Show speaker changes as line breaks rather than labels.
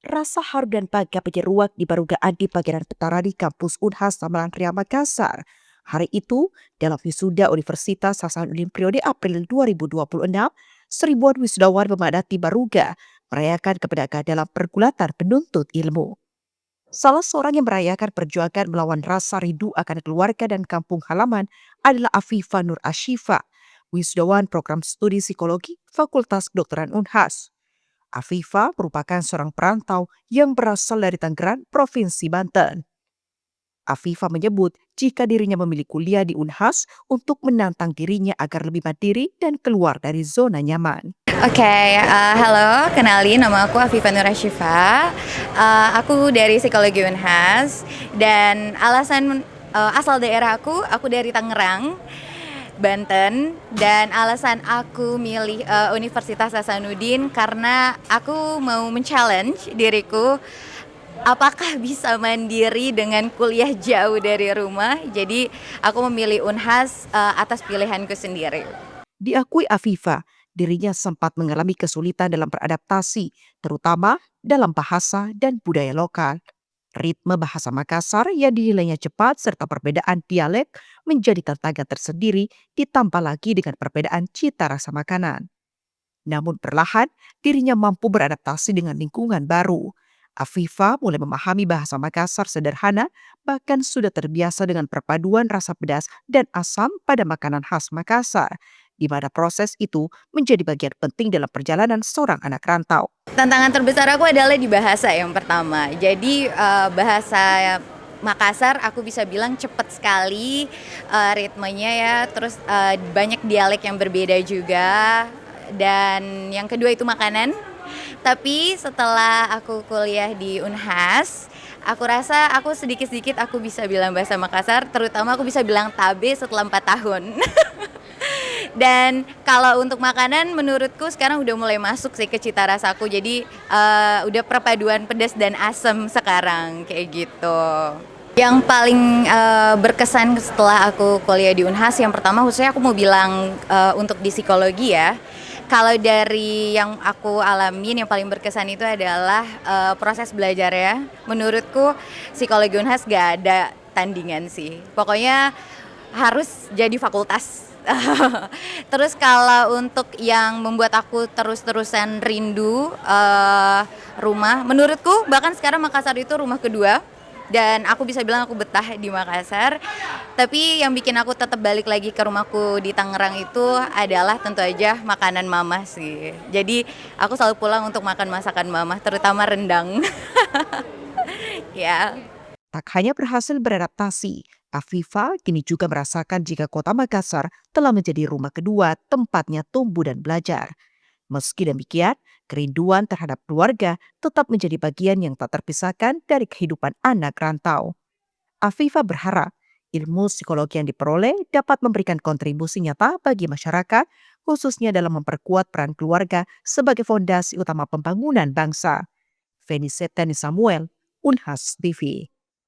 Rasa haru dan bangga menyeruak di Barugaan di Pageran Petara di kampus Unhas Samalan Ria Makassar. Hari itu, dalam wisuda Universitas Hasanuddin periode April 2026, seribuan wisudawan memadati Baruga merayakan kemerdekaan dalam pergulatan penuntut ilmu. Salah seorang yang merayakan perjuangan melawan rasa rindu akan keluarga dan kampung halaman adalah Afifa Nur Ashifa, wisudawan program studi psikologi Fakultas Kedokteran Unhas. Afifa merupakan seorang perantau yang berasal dari Tangerang, Provinsi Banten. Afifa menyebut jika dirinya memilih kuliah di Unhas untuk menantang dirinya agar lebih mandiri dan keluar dari zona nyaman.
Halo, kenalin nama aku Afifa Nur Ashifa. Aku dari Psikologi Unhas dan asal daerah aku dari Tangerang, Banten, dan alasan aku milih Universitas Hasanuddin karena aku mau men-challenge diriku apakah bisa mandiri dengan kuliah jauh dari rumah. Jadi aku memilih Unhas atas pilihanku sendiri.
Diakui Afifa, dirinya sempat mengalami kesulitan dalam beradaptasi, terutama dalam bahasa dan budaya lokal. Ritme bahasa Makassar yang dinilainya cepat serta perbedaan dialek menjadi tantangan tersendiri ditambah lagi dengan perbedaan cita rasa makanan. Namun perlahan dirinya mampu beradaptasi dengan lingkungan baru. Afifa mulai memahami bahasa Makassar sederhana, bahkan sudah terbiasa dengan perpaduan rasa pedas dan asam pada makanan khas Makassar, di mana proses itu menjadi bagian penting dalam perjalanan seorang anak rantau.
Tantangan terbesar aku adalah di bahasa yang pertama. Jadi bahasa Makassar aku bisa bilang cepat sekali ritmenya ya. Terus banyak dialek yang berbeda juga. Dan yang kedua itu makanan. Tapi setelah aku kuliah di Unhas, aku rasa aku sedikit-sedikit aku bisa bilang bahasa Makassar. Terutama aku bisa bilang tabe setelah 4 tahun. Dan kalau untuk makanan menurutku sekarang udah mulai masuk sih ke cita rasaku. Jadi udah perpaduan pedas dan asam sekarang kayak gitu. Yang paling berkesan setelah aku kuliah di Unhas, yang pertama khususnya aku mau bilang untuk di psikologi ya. Kalau dari yang aku alamin yang paling berkesan itu adalah proses belajar ya. Menurutku psikologi Unhas gak ada tandingan sih. Pokoknya harus jadi fakultas. Terus kalau untuk yang membuat aku terus-terusan rindu rumah, menurutku bahkan sekarang Makassar itu rumah kedua dan aku bisa bilang aku betah di Makassar. Tapi yang bikin aku tetap balik lagi ke rumahku di Tangerang itu adalah tentu aja makanan mama sih. Jadi aku selalu pulang untuk makan masakan mama, terutama rendang. Ya.
Tak hanya berhasil beradaptasi, Afifa kini juga merasakan jika kota Makassar telah menjadi rumah kedua tempatnya tumbuh dan belajar. Meski demikian, kerinduan terhadap keluarga tetap menjadi bagian yang tak terpisahkan dari kehidupan anak rantau. Afifa berharap ilmu psikologi yang diperoleh dapat memberikan kontribusi nyata bagi masyarakat, khususnya dalam memperkuat peran keluarga sebagai fondasi utama pembangunan bangsa. Feni Setani Samuel, Unhas TV.